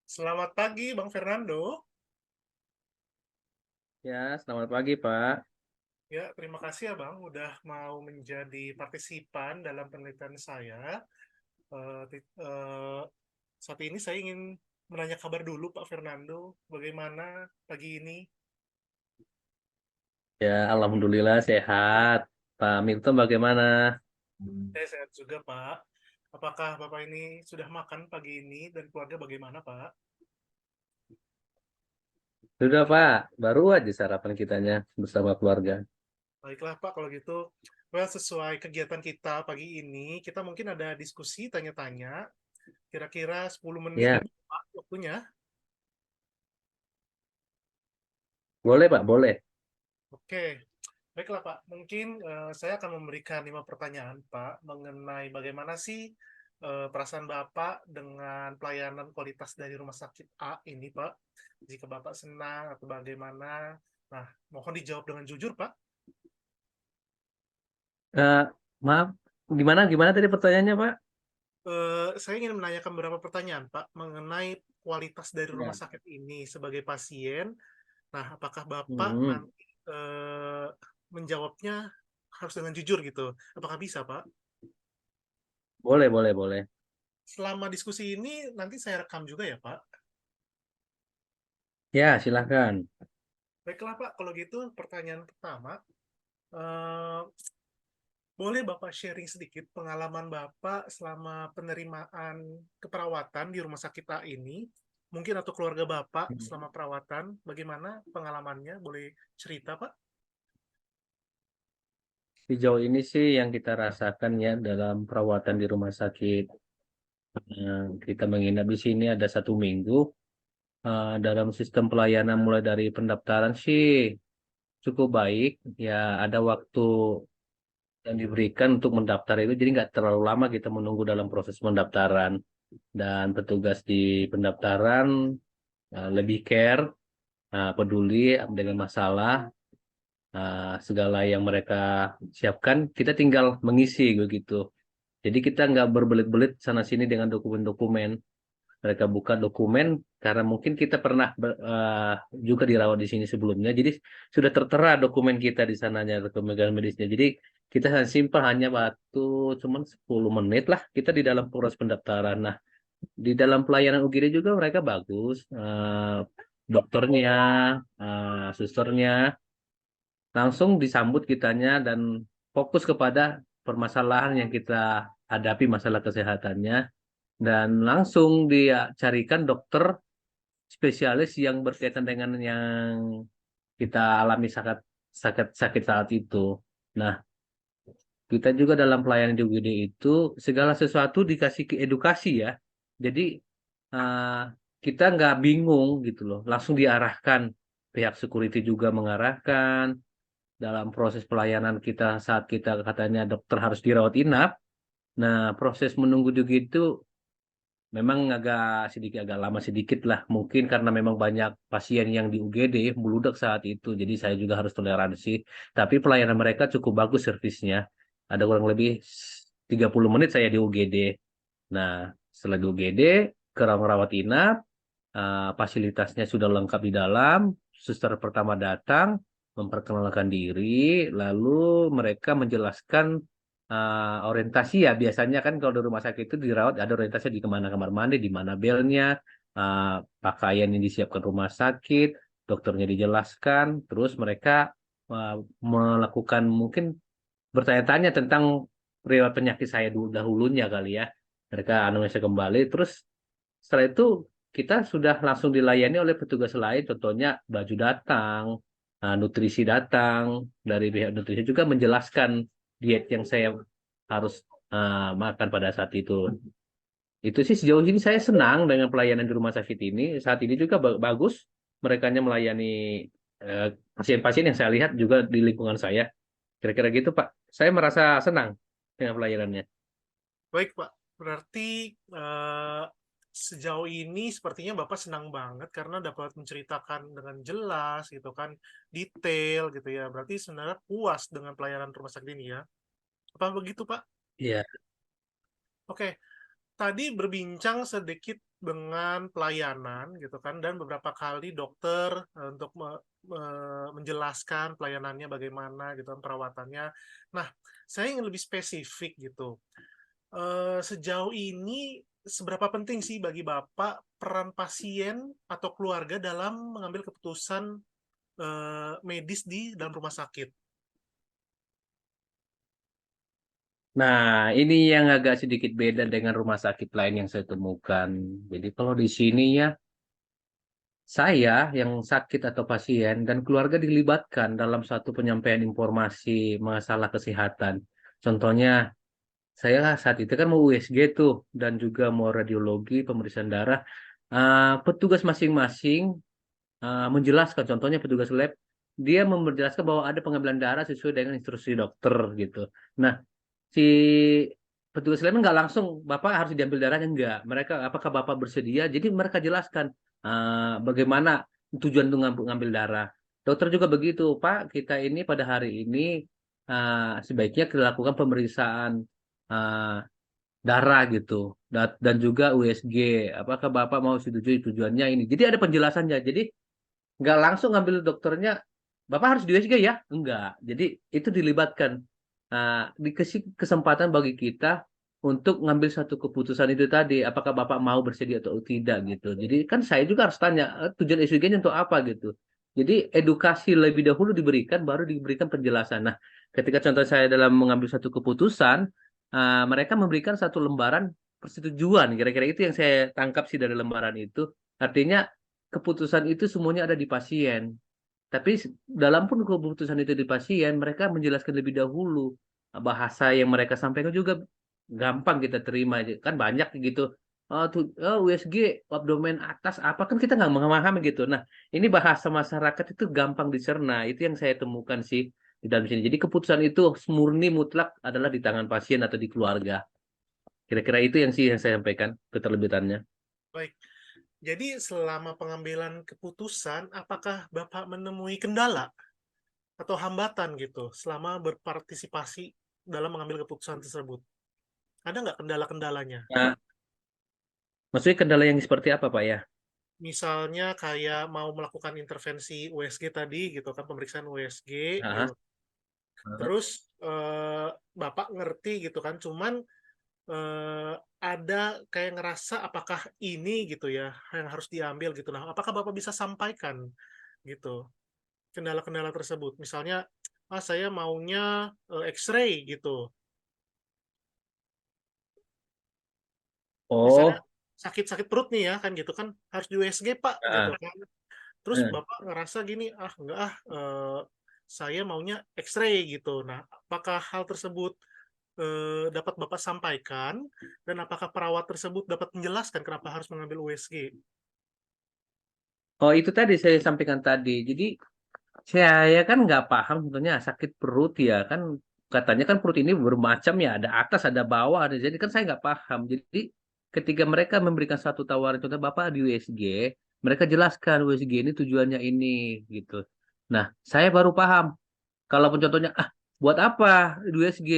Selamat pagi, Bang Fernando. Ya, selamat pagi, Pak. Ya, terima kasih ya, Bang, udah mau menjadi partisipan dalam penelitian saya. Saat ini saya ingin menanya kabar dulu, Pak Fernando. Bagaimana pagi ini? Ya, alhamdulillah sehat. Pak Milton bagaimana? Saya sehat juga, Pak. Apakah Bapak ini sudah makan pagi ini dan keluarga bagaimana, Pak? Sudah, Pak. Baru aja sarapan kitanya bersama keluarga. Baiklah, Pak, kalau gitu. Well, sesuai kegiatan kita pagi ini, kita mungkin ada diskusi tanya-tanya. Kira-kira 10 menit, Ya, Pak, waktunya. boleh, Pak, boleh. Oke, baiklah Pak. Mungkin saya akan memberikan 5 pertanyaan Pak mengenai bagaimana sih perasaan Bapak dengan pelayanan kualitas dari rumah sakit A ini Pak. Jika Bapak senang atau bagaimana. Nah, mohon dijawab dengan jujur Pak. Eh, maaf, gimana tadi pertanyaannya, Pak? Saya ingin menanyakan beberapa pertanyaan Pak mengenai kualitas dari rumah Ya. sakit ini sebagai pasien. Nah, apakah Bapak Hmm, nanti menjawabnya harus dengan jujur gitu? Apakah bisa Pak? boleh. Selama diskusi ini nanti saya rekam juga ya, Pak. Ya, silahkan. Baiklah, Pak. Kalau gitu, pertanyaan pertama, eh, boleh Bapak sharing sedikit pengalaman Bapak selama penerimaan keperawatan di rumah sakit A ini? Mungkin atau keluarga Bapak selama perawatan, bagaimana pengalamannya? Boleh cerita, Pak? Sejauh ini sih yang kita rasakan ya dalam perawatan di rumah sakit. Kita menginap di sini ada 1 minggu. Dalam sistem pelayanan mulai dari pendaftaran sih cukup baik. Ya, ada waktu yang diberikan untuk mendaftar itu jadi nggak terlalu lama kita menunggu dalam proses pendaftaran, dan petugas di pendaftaran lebih care, peduli dengan masalah, segala yang mereka siapkan kita tinggal mengisi begitu. Jadi kita nggak berbelit-belit sana sini dengan dokumen-dokumen. Mereka buka dokumen karena mungkin kita pernah juga dirawat di sini sebelumnya, jadi sudah tertera dokumen kita di sananya, dokumen medisnya. Jadi kita hanya simpel, hanya waktu cuman 10 menit lah kita di dalam proses pendaftaran. Nah, di dalam pelayanan UGD juga mereka bagus, dokternya, susternya langsung disambut kitanya dan fokus kepada permasalahan yang kita hadapi, masalah kesehatannya, dan langsung dia carikan dokter spesialis yang berkaitan dengan yang kita alami sakit sakit sakit saat itu. Nah, kita juga dalam pelayanan di UGD itu segala sesuatu dikasih ke edukasi ya. Jadi eh, kita nggak bingung gitu loh, langsung diarahkan. Pihak security juga mengarahkan dalam proses pelayanan kita saat kita katanya dokter harus dirawat inap. Nah, proses menunggu juga itu memang agak lama sedikit lah. Mungkin karena memang banyak pasien yang di UGD meludak saat itu. Jadi saya juga harus toleransi. Tapi pelayanan mereka cukup bagus servisnya. Ada kurang lebih 30 menit saya di UGD. Nah, setelah di UGD, ke ruang rawat inap, fasilitasnya sudah lengkap di dalam. Suster pertama datang, memperkenalkan diri, lalu mereka menjelaskan orientasi ya. Biasanya kan kalau di rumah sakit itu dirawat ada orientasi di kemana kamar mandi, di mana belnya, uh, pakaian yang disiapkan rumah sakit, dokternya dijelaskan, terus mereka uh, melakukan mungkin bertanya-tanya tentang riwayat penyakit saya dulu dahulunya kali ya. Mereka anamnesa kembali, terus setelah itu kita sudah langsung dilayani oleh petugas lain, contohnya baju datang, nutrisi datang, dari pihak nutrisi juga menjelaskan diet yang saya harus makan pada saat itu. Itu sih sejauh ini saya senang dengan pelayanan di rumah sakit ini. Saat ini juga bagus, merekanya melayani eh, pasien-pasien yang saya lihat juga di lingkungan saya. Kira-kira gitu, Pak. Saya merasa senang dengan pelayanannya. Baik, Pak. Berarti eh, sejauh ini sepertinya Bapak senang banget karena dapat menceritakan dengan jelas gitu kan, detail gitu ya. Berarti sebenarnya puas dengan pelayanan rumah sakit ini ya. Apa begitu, Pak? Iya. Oke, tadi berbincang sedikit dengan pelayanan gitu kan, dan beberapa kali dokter untuk menjelaskan pelayanannya bagaimana gitu kan, perawatannya. Nah, saya ingin lebih spesifik gitu. Sejauh ini seberapa penting sih bagi Bapak peran pasien atau keluarga dalam mengambil keputusan medis di dalam rumah sakit? Nah, ini yang agak sedikit beda dengan rumah sakit lain yang saya temukan. Jadi kalau di sini ya, saya yang sakit atau pasien dan keluarga dilibatkan dalam satu penyampaian informasi masalah kesehatan. Contohnya, saya saat itu kan mau USG tuh dan juga mau radiologi, pemeriksaan darah. Petugas masing-masing menjelaskan, contohnya petugas lab, dia menjelaskan bahwa ada pengambilan darah sesuai dengan instruksi dokter gitu. Nah, si petugas lain nggak langsung bapak harus diambil darahnya, enggak, mereka apakah bapak bersedia, jadi mereka jelaskan bagaimana tujuan untuk ngambil darah. Dokter juga begitu, pak, kita ini pada hari ini sebaiknya dilakukan pemeriksaan uh, darah gitu, dan juga USG, apakah bapak mau setujui tujuannya ini, jadi ada penjelasannya. Jadi nggak langsung ngambil dokternya, bapak harus di USG ya, enggak, jadi itu dilibatkan. Dikasih kesempatan bagi kita untuk ngambil satu keputusan itu tadi, apakah bapak mau bersedia atau tidak gitu. Jadi kan saya juga harus tanya tujuan USG-nya untuk apa gitu. Jadi edukasi lebih dahulu diberikan, baru diberikan penjelasan. Nah, ketika contoh saya dalam mengambil satu keputusan, mereka memberikan satu lembaran persetujuan, kira-kira itu yang saya tangkap sih dari lembaran itu. Artinya keputusan itu semuanya ada di pasien. Tapi dalam pun keputusan itu di pasien, mereka menjelaskan lebih dahulu. Bahasa yang mereka sampaikan juga gampang kita terima. Kan banyak gitu. Oh, tuh, oh, USG, abdomen atas, apa kan kita nggak memahami gitu. Nah, ini bahasa masyarakat itu gampang dicerna. Itu yang saya temukan sih di dalam sini. Jadi keputusan itu murni mutlak adalah di tangan pasien atau di keluarga. Kira-kira itu yang sih yang saya sampaikan keterlibatannya. Baik. Jadi selama pengambilan keputusan, apakah Bapak menemui kendala atau hambatan gitu selama berpartisipasi dalam mengambil keputusan tersebut? Ada nggak kendala-kendalanya? Nah, maksudnya kendala yang seperti apa, Pak ya? Misalnya kayak mau melakukan intervensi USG tadi gitu kan, pemeriksaan USG Ah, gitu. ah. Terus Bapak ngerti gitu kan, cuman ada kayak ngerasa apakah ini gitu ya yang harus diambil gitu. Nah, apakah Bapak bisa sampaikan gitu kendala-kendala tersebut? Misalnya, saya maunya X-ray gitu. Misalnya Oh, sakit-sakit perut nih ya kan gitu kan, harus di USG Pak gitu ah, kan. Terus ah. Bapak ngerasa gini, ah enggak ah, saya maunya X-ray gitu. Nah, apakah hal tersebut dapat Bapak sampaikan, dan apakah perawat tersebut dapat menjelaskan kenapa harus mengambil USG? Oh, itu tadi saya sampaikan tadi. Jadi saya kan nggak paham sebetulnya sakit perut ya kan, katanya kan perut ini bermacam ya, ada atas ada bawah ada, jadi kan saya nggak paham. Jadi ketika mereka memberikan satu tawaran, contoh bapak di USG, mereka jelaskan USG ini tujuannya ini gitu. Nah, saya baru paham. Kalaupun contohnya, buat apa di USG?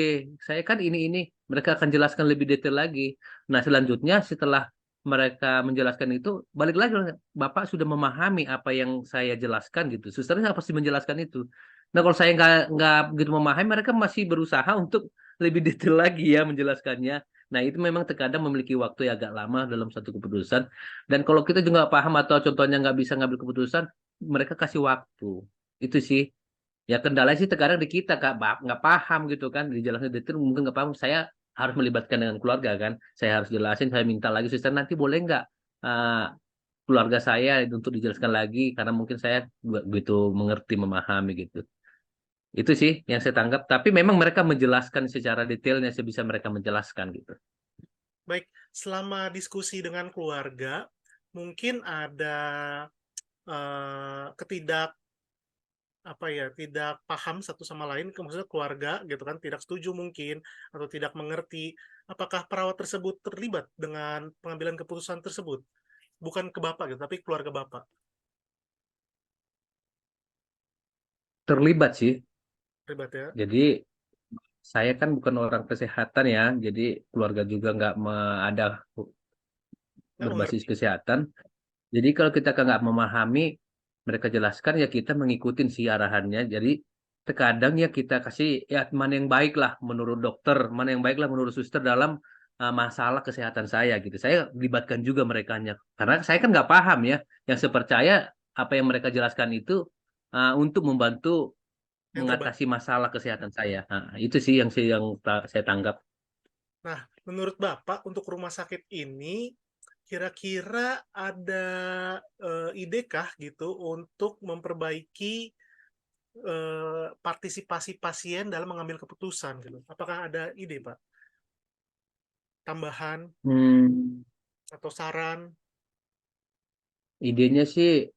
Saya kan ini, mereka akan jelaskan lebih detail lagi. Nah, selanjutnya setelah mereka menjelaskan itu, balik lagi, Bapak sudah memahami apa yang saya jelaskan gitu. Susternya pasti menjelaskan itu. Nah, kalau saya nggak begitu memahami, mereka masih berusaha untuk lebih detail lagi ya menjelaskannya. Nah, itu memang terkadang memiliki waktu yang agak lama dalam satu keputusan. Dan kalau kita juga nggak paham atau contohnya nggak bisa ngambil keputusan, mereka kasih waktu. Itu sih. Ya kendala sih terkadang di kita kak, nggak paham gitu kan, dijelaskan detail mungkin nggak paham. Saya harus melibatkan dengan keluarga kan, saya harus jelasin, saya minta lagi suster nanti boleh nggak uh, keluarga saya untuk dijelaskan lagi karena mungkin saya nggak begitu mengerti memahami gitu. Itu sih yang saya tanggap, tapi memang mereka menjelaskan secara detailnya sebisa mereka menjelaskan gitu. Baik, selama diskusi dengan keluarga, mungkin ada ketidak apa ya, tidak paham satu sama lain, maksudnya keluarga gitu kan, tidak setuju mungkin atau tidak mengerti. Apakah perawat tersebut terlibat dengan pengambilan keputusan tersebut? Bukan ke Bapak gitu, tapi keluarga Bapak Terlibat sih. terlibat ya. Jadi saya kan bukan orang kesehatan ya, jadi keluarga juga nggak ada nggak berbasis mengerti. kesehatan. Jadi kalau kita nggak memahami, mereka jelaskan ya kita mengikutin si arahannya. Jadi terkadang ya kita kasih ya mana yang baik lah menurut dokter, mana yang baik lah menurut suster dalam masalah kesehatan saya gitu. Saya libatkan juga merekanya karena saya kan nggak paham ya. Yang saya percaya apa yang mereka jelaskan itu untuk membantu Yang terbaik. mengatasi masalah kesehatan saya. Nah, itu sih yang saya tanggap. Nah, menurut Bapak untuk rumah sakit ini kira-kira ada ide kah gitu untuk memperbaiki partisipasi pasien dalam mengambil keputusan gitu? Apakah ada ide, Pak? Tambahan Hmm, atau saran? idenya sih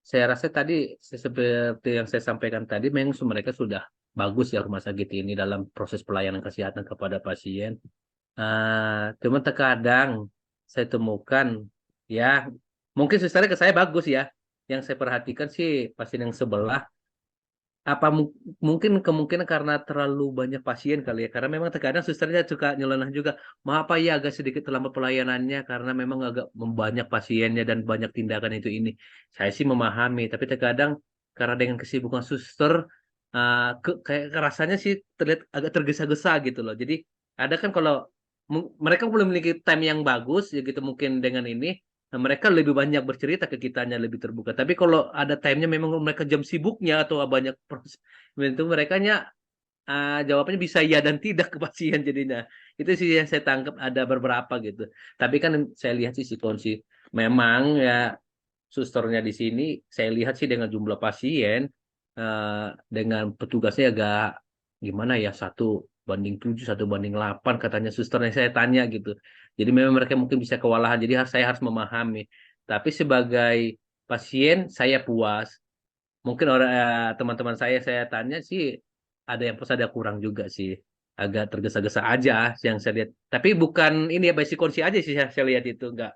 saya rasa tadi seperti yang saya sampaikan tadi, memang mereka sudah bagus ya rumah sakit ini dalam proses pelayanan kesehatan kepada pasien. Cuma terkadang saya temukan ya mungkin susternya ke saya bagus ya. Yang saya perhatikan sih pasien yang sebelah apa mungkin kemungkinan karena terlalu banyak pasien kali ya karena memang terkadang susternya suka nyeleneh juga maaf Pak ya agak sedikit terlambat pelayanannya karena memang agak banyak pasiennya dan banyak tindakan itu ini saya sih memahami tapi terkadang karena dengan kesibukan suster kayak rasanya sih terlihat agak tergesa-gesa gitu loh jadi ada kan kalau mereka belum memiliki time yang bagus ya gitu mungkin dengan ini. Nah, mereka lebih banyak bercerita ke kitanya lebih terbuka. Tapi kalau ada time-nya memang mereka jam sibuknya atau banyak proses itu mereka jawabannya bisa ya dan tidak ke pasien jadinya. Itu sih yang saya tangkap ada beberapa gitu. Tapi kan saya lihat sih kondisi memang ya susternya di sini saya lihat sih dengan jumlah pasien eh, dengan petugasnya agak gimana ya 1:7 1:8 katanya susternya saya tanya gitu. Jadi memang mereka mungkin bisa kewalahan. Jadi saya harus memahami. Tapi sebagai pasien saya puas. Mungkin orang teman-teman saya tanya sih ada yang plus ada kurang juga sih. Agak tergesa-gesa aja yang saya lihat. Tapi bukan ini ya basic kondisi aja sih saya lihat itu nggak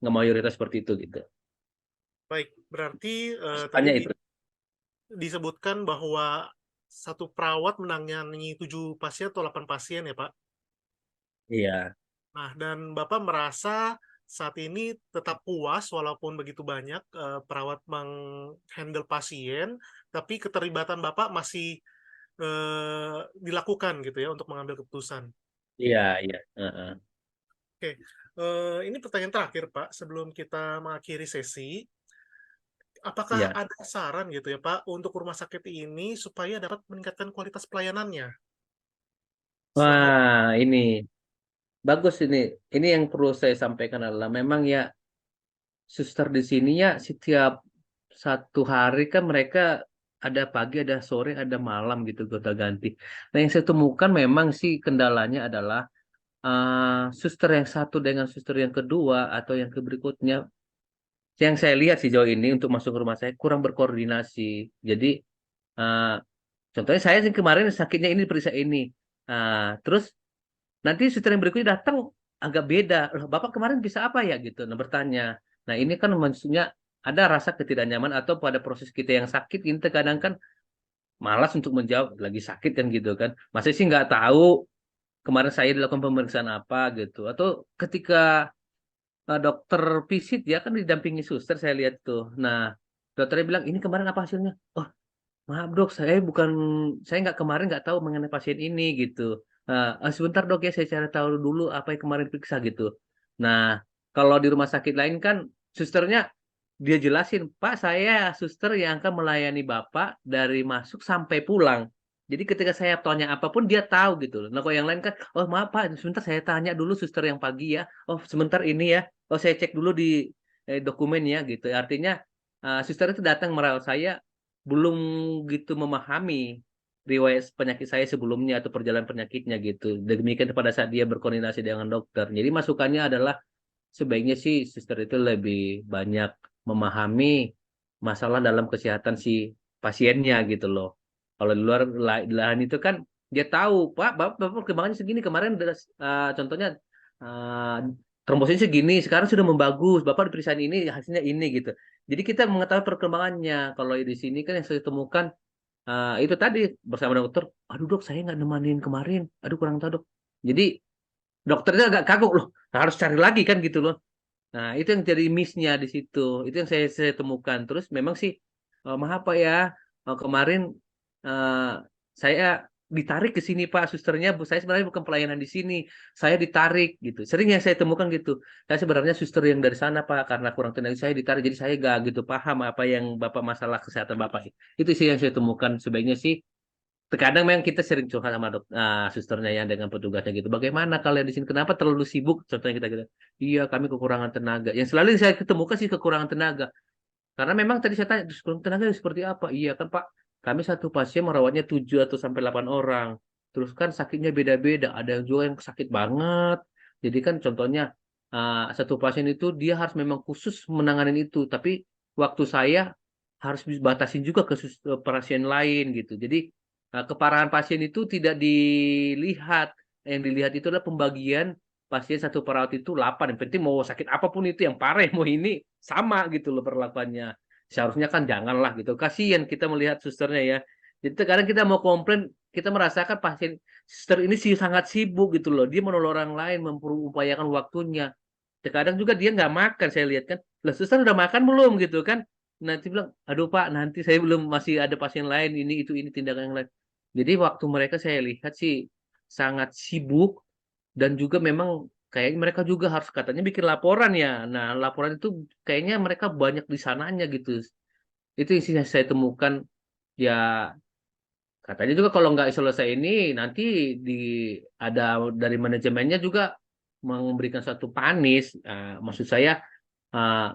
mayoritas seperti itu gitu. Baik, berarti tadi Tanya itu. disebutkan bahwa satu perawat menangani 7 pasien atau 8 pasien ya, Pak. Iya. Nah, dan Bapak merasa saat ini tetap puas walaupun begitu banyak perawat menghandle pasien, tapi keterlibatan Bapak masih dilakukan gitu ya untuk mengambil keputusan. Iya, iya. Heeh. Oke, ini pertanyaan terakhir Pak sebelum kita mengakhiri sesi. Apakah Iya. ada saran gitu ya Pak untuk rumah sakit ini supaya dapat meningkatkan kualitas pelayanannya selama Wah, ini bagus ini. Ini yang perlu saya sampaikan adalah memang ya suster di sini ya setiap satu hari kan mereka ada pagi, ada sore, ada malam gitu gonta-ganti. Nah, yang saya temukan memang sih kendalanya adalah suster yang satu dengan suster yang kedua atau yang ke berikutnya. Yang saya lihat sih jauh ini untuk masuk ke rumah saya kurang berkoordinasi. Jadi eh, contohnya saya sih kemarin sakitnya ini periksa ini. Terus nanti suster yang berikutnya datang agak beda. Loh, Bapak kemarin bisa apa ya gitu. Nah, bertanya. Nah, ini kan maksudnya ada rasa ketidaknyaman atau pada proses kita yang sakit ini terkadang kan malas untuk menjawab lagi sakit kan gitu kan. Masih sih nggak tahu kemarin saya dilakukan pemeriksaan apa gitu. Atau ketika dokter visit ya kan didampingi suster saya lihat tuh. Nah, dokternya bilang ini kemarin apa hasilnya? Oh, maaf dok, saya nggak kemarin nggak tahu mengenai pasien ini gitu. Sebentar dok ya, saya cari tahu dulu apa yang kemarin periksa gitu. Nah, kalau di rumah sakit lain kan susternya dia jelasin, Pak saya suster yang akan melayani Bapak dari masuk sampai pulang. Jadi ketika saya tanya apapun dia tahu gitu loh. Nah kalau yang lain kan, oh maaf Pak, sebentar saya tanya dulu suster yang pagi ya. Oh sebentar ini ya. Oh saya cek dulu di dokumen ya gitu. Artinya suster itu datang merawat saya belum gitu memahami riwayat penyakit saya sebelumnya atau perjalanan penyakitnya gitu. Demikian pada saat dia berkoordinasi dengan dokter. Jadi masukannya adalah sebaiknya sih suster itu lebih banyak memahami masalah dalam kesehatan si pasiennya gitu loh. Kalau di luar lahan itu kan dia tahu, Pak, Bapak perkembangannya segini kemarin contohnya uh, trombositnya segini, sekarang sudah membagus, Bapak diperiksain ini hasilnya ini gitu. Jadi kita mengetahui perkembangannya. Kalau di sini kan yang saya temukan itu tadi bersama dokter, aduh dok saya nggak nemanin kemarin, aduh kurang tahu dok. Jadi dokternya agak kagok loh, harus cari lagi kan gitu loh. Nah, itu yang jadi miss-nya di situ. Itu yang saya temukan. Terus memang sih, maaf Pak ya, kemarin eh, saya ditarik ke sini Pak, susternya. Saya sebenarnya bukan pelayanan di sini. Saya ditarik gitu. Sering yang saya temukan gitu. Saya sebenarnya suster yang dari sana Pak, karena kurang tenaga saya ditarik. Jadi saya gak gitu paham apa yang Bapak masalah kesehatan Bapak. Itu sih yang saya temukan. Sebaiknya sih terkadang memang kita sering curhat sama susternya yang dengan petugasnya gitu. Bagaimana kalian di sini? Kenapa terlalu sibuk? Contohnya kita gitu. Iya, kami kekurangan tenaga. Yang selalu saya ketemukan sih kekurangan tenaga. Karena memang tadi saya tanya, "Terus kekurangan tenaga seperti apa?" Iya kan Pak, kami satu pasien merawatnya 7 atau sampai 8 orang. Terus kan sakitnya beda-beda. Ada yang juga yang sakit banget. Jadi kan contohnya satu pasien itu dia harus memang khusus menanganin itu. Tapi waktu saya harus batasin juga ke pasien lain gitu. Jadi keparahan pasien itu tidak dilihat. Yang dilihat itu adalah pembagian pasien satu perawat itu 8. Yang penting mau sakit apapun itu yang parah mau ini sama gitu loh perlakuannya. Seharusnya kan janganlah gitu. Kasihan kita melihat susternya ya. Jadi kadang kita mau komplain, kita merasakan pasien suster ini sih sangat sibuk gitu loh. Dia menolong orang lain, memperupayakan waktunya. Terkadang juga dia nggak makan, saya lihat kan. Lah suster udah makan belum gitu kan? Nanti bilang, aduh Pak, nanti saya belum masih ada pasien lain ini tindakan yang lain. Jadi waktu mereka saya lihat sih sangat sibuk dan juga memang kayaknya mereka juga harus katanya bikin laporan ya. Nah, laporan itu kayaknya mereka banyak di sananya gitu. Itu yang sih saya temukan ya katanya juga kalau nggak selesai ini nanti di ada dari manajemennya juga memberikan satu panis. Maksud saya uh,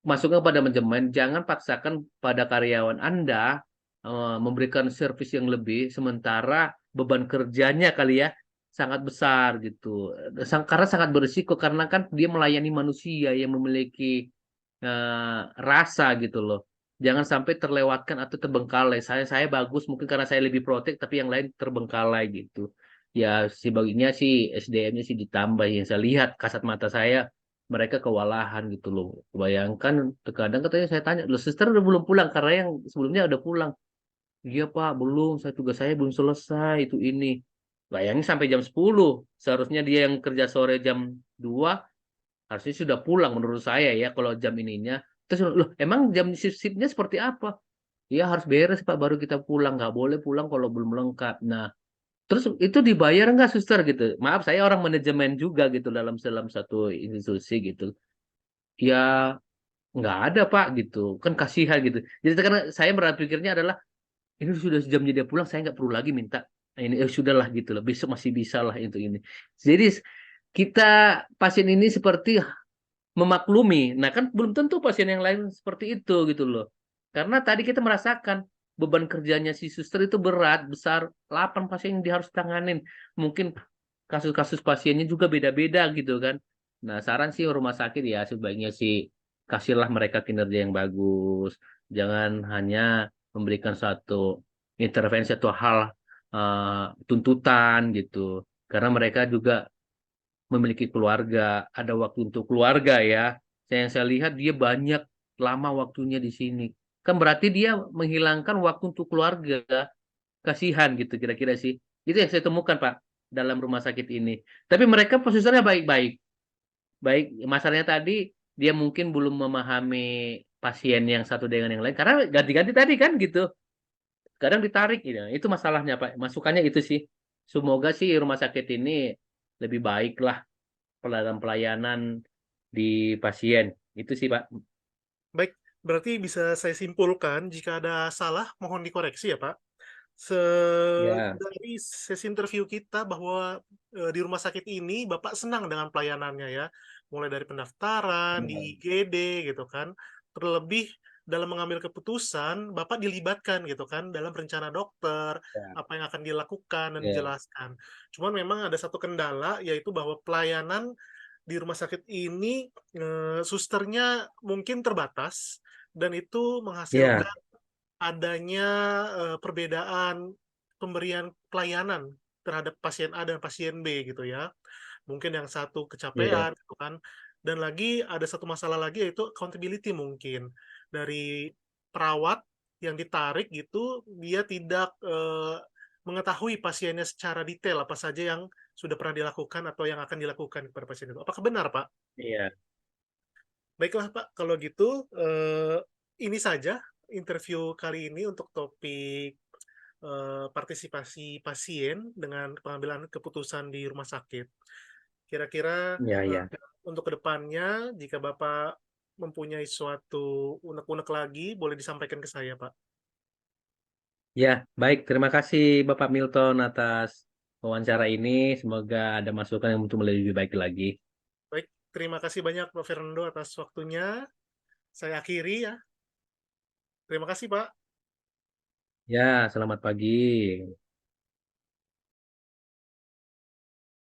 masuknya pada manajemen jangan paksakan pada karyawan Anda memberikan servis yang lebih sementara beban kerjanya kali ya sangat besar gitu. Karena sangat berisiko karena kan dia melayani manusia yang memiliki rasa gitu loh. Jangan sampai terlewatkan atau terbengkalai. Saya bagus mungkin karena saya lebih protek tapi yang lain terbengkalai gitu. Ya si baginya sih SDM-nya sih ditambah yang saya lihat kasat mata saya mereka kewalahan gitu loh. Bayangkan terkadang katanya saya tanya, "Loh, suster udah belum pulang?" Karena yang sebelumnya udah pulang. "Iya Pak, belum. Tugas saya belum selesai itu ini." Bayangin sampai jam 10. Seharusnya dia yang kerja sore jam 2 harusnya sudah pulang menurut saya ya kalau jam ininya. Terus loh, emang jam shiftnya seperti apa? Ya harus beres Pak baru kita pulang. Nggak boleh pulang kalau belum lengkap. Nah, terus itu dibayar nggak suster gitu? Maaf saya orang manajemen juga gitu dalam dalam satu institusi gitu. Ya nggak ada Pak gitu kan kasihan gitu jadi karena saya berpikirnya adalah ini sudah jamnya dia pulang saya nggak perlu lagi minta nah, ini sudahlah gitu loh besok masih bisa lah itu ini jadi kita pasien ini seperti memaklumi nah kan belum tentu pasien yang lain seperti itu gitu loh karena tadi kita merasakan beban kerjanya si suster itu berat besar 8 pasien yang dia harus tanganin mungkin kasus-kasus pasiennya juga beda-beda gitu kan. Nah, saran sih rumah sakit ya sebaiknya sih kasihlah mereka kinerja yang bagus. Jangan hanya memberikan suatu intervensi atau hal tuntutan gitu. Karena mereka juga memiliki keluarga, ada waktu untuk keluarga ya. Yang saya lihat dia banyak lama waktunya di sini. Kan berarti dia menghilangkan waktu untuk keluarga. Kasihan gitu kira-kira sih. Itu yang saya temukan Pak dalam rumah sakit ini. Tapi mereka posisionnya baik-baik. Baik, masalahnya tadi dia mungkin belum memahami pasien yang satu dengan yang lain karena ganti-ganti tadi kan gitu. Kadang ditarik gitu. Itu masalahnya Pak. Masukannya itu sih. Semoga sih rumah sakit ini lebih baik lah dalam pelayanan di pasien. Itu sih Pak. Baik, berarti bisa saya simpulkan jika ada salah mohon dikoreksi ya Pak. Ya, Dari sesi interview kita bahwa di rumah sakit ini Bapak senang dengan pelayanannya ya, mulai dari pendaftaran di ya, IGD gitu kan, terlebih dalam mengambil keputusan Bapak dilibatkan gitu kan dalam rencana dokter, apa yang akan dilakukan dan ya, dijelaskan. Cuman memang ada satu kendala yaitu bahwa pelayanan di rumah sakit ini susternya mungkin terbatas dan itu ya, menghasilkan adanya perbedaan pemberian pelayanan terhadap pasien A dan pasien B gitu ya. Mungkin yang satu ya, kecapean gitu kan. Dan lagi ada satu masalah lagi yaitu accountability mungkin dari perawat yang ditarik gitu dia tidak mengetahui pasiennya secara detail apa saja yang sudah pernah dilakukan atau yang akan dilakukan kepada pasien itu. Apakah benar, Pak? ya. Baiklah Pak, kalau gitu ini saja interview kali ini untuk topik partisipasi pasien dengan pengambilan keputusan di rumah sakit. Kira-kira Ya, ya. untuk kedepannya, jika Bapak mempunyai suatu unek-unek lagi, boleh disampaikan ke saya, Pak. Ya, baik. Terima kasih Bapak Milton atas wawancara ini. Semoga ada masukan yang untuk lebih baik lagi. Baik, terima kasih banyak Pak Fernando atas waktunya. Saya akhiri ya. Terima kasih, Pak. Ya, selamat pagi.